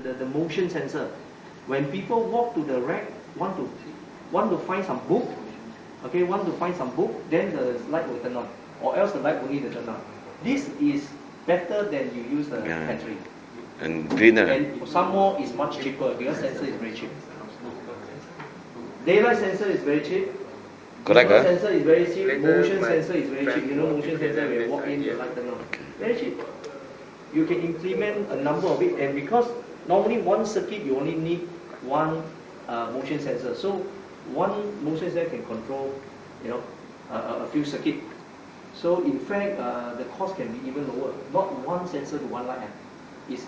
the motion sensor. When people walk to the rack, want to find some book, okay, want to find some book, then the light will turn on, or else the light will need to turn on. This is better than you use the battery. And greener. And some more is much cheaper because sensor is very cheap. Daylight sensor is very cheap. Correct. Sensor is very cheap. Motion sensor is very cheap. You know, motion sensor when you walk in, the light turn on. Very cheap. You can implement a number of it, and because normally one circuit you only need one motion sensor. So one motion sensor can control, you know, a few circuits. So in fact, the cost can be even lower. Not one sensor to one light. It's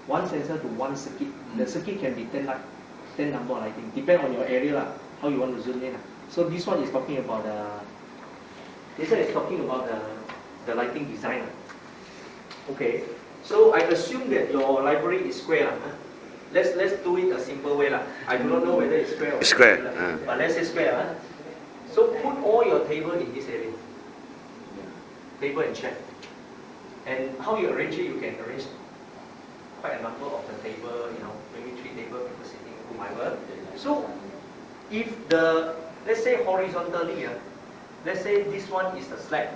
one sensor to one circuit. The circuit can be 10 light, 10 number of lighting, depend on your area lah, how you want to zoom in. So this one is talking about the lighting design. Okay. So I assume that your library is square. Let's do it a simple way lah. I do not know whether it's square or square. But let's say square. So put all your table in this area. Table and chair. And how you arrange it, you can arrange quite a number of the table, you know, maybe 3 tables, people sitting, whoever. So if let's say horizontally, let's say this one is the slab,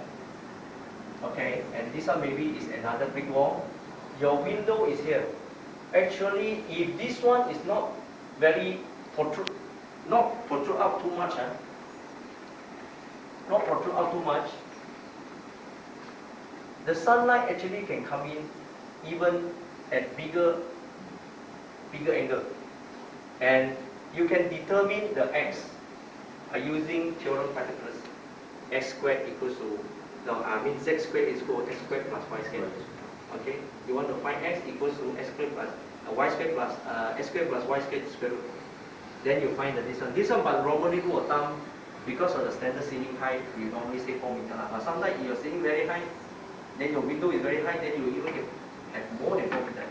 okay, and this one maybe is another brick wall. Your window is here. Actually, if this one is not very protrude out too much, not protrude out too much, the sunlight actually can come in even at bigger angle, and you can determine the x using theorem Pythagoras. X squared equals to z squared is equal to x squared plus y squared. Okay, you want to find x equals to x squared plus y squared plus x squared plus y squared square root. Then you find this one. This one, but normally rule of thumb, because of the standard ceiling height, we normally say 4 meters. But sometimes if you're sitting very high, then your window is very high, then you even have more than 4 meters.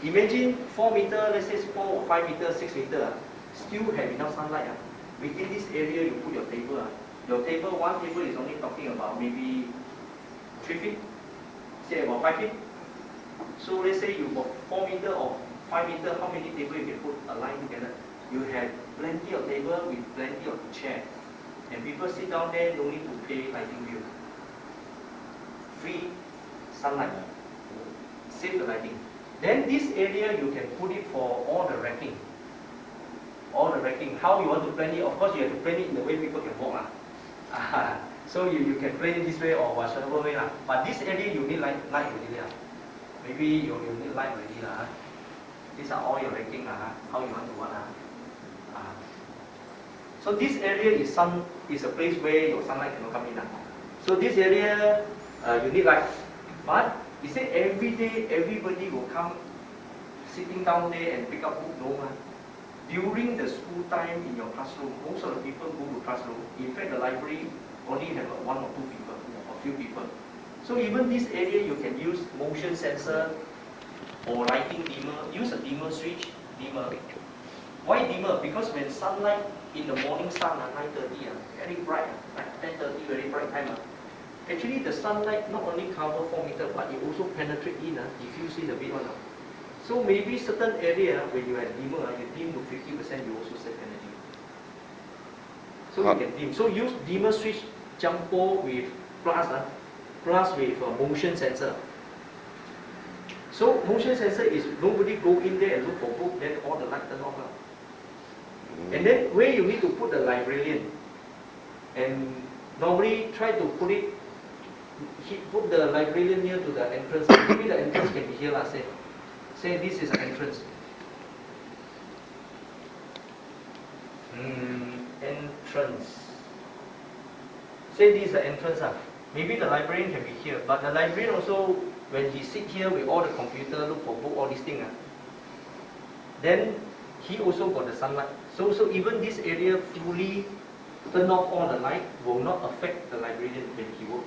Imagine 4 meters, let's say 4 or 5 meters, 6 meters, still have enough sunlight. Within this area, you put your table. Your table, one table is only talking about maybe 3 feet, say about 5 feet. So let's say you got 4 meters or 5 meters, how many tables you can put a line together? You have plenty of table with plenty of chair. And people sit down there, no need to pay lighting bill. Free sunlight. Save the lighting. Then this area you can put it for all the racking. All the racking. How you want to plan it? Of course you have to plan it in the way people can walk. So you can plan it this way or whatever way. But this area you need light already. Maybe you need light already. These are all your racking. How you want to work. So this area is a place where your sunlight cannot come in. So this area you need light. But he said every day everybody will come sitting down there and pick up book. No. During the school time in your classroom, most of the people go to classroom. In fact, the library only have 1 or 2 people, or few people. So even this area you can use motion sensor or lighting dimmer. Use a dimmer switch, dimmer. Why dimmer? Because when sunlight in the morning sun at 9:30, very bright, like 10:30, very bright time. Actually, the sunlight not only cover 4 meters, but it also penetrate in. If you see the big one. So maybe certain area when you have dimmer, you dim to 50%, you also save energy. So you can dim. So use dimmer switch jumbo with plus with a motion sensor. So motion sensor is nobody go in there and look for book, then all the light turn off. And then where you need to put the librarian, and normally try to put the librarian near to the entrance. Maybe the entrance can be here, say this is an entrance. Entrance. Say this is the entrance. Maybe the librarian can be here, but the librarian also, when he sit here with all the computer, look for book, all these things, then he also got the sunlight. So even this area fully turn off all the light will not affect the librarian when he work.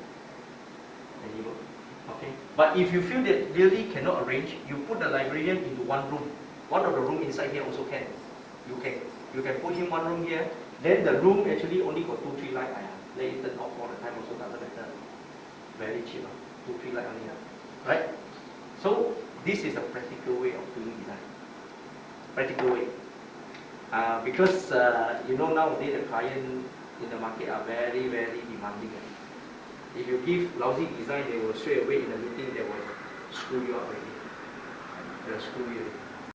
Okay. But if you feel that really cannot arrange, you put the librarian into one room. One of the room inside here also can. You can put him one room here. Then the room actually only got 2-3 light. Let it turn off all the time also doesn't matter. Very cheap. 2-3 light only. Right? So this is a practical way of doing design. practical way. Because you know nowadays the client in the market are very, very demanding. If you give lousy design, they will straight away in the meeting they will screw you up already. They'll screw you.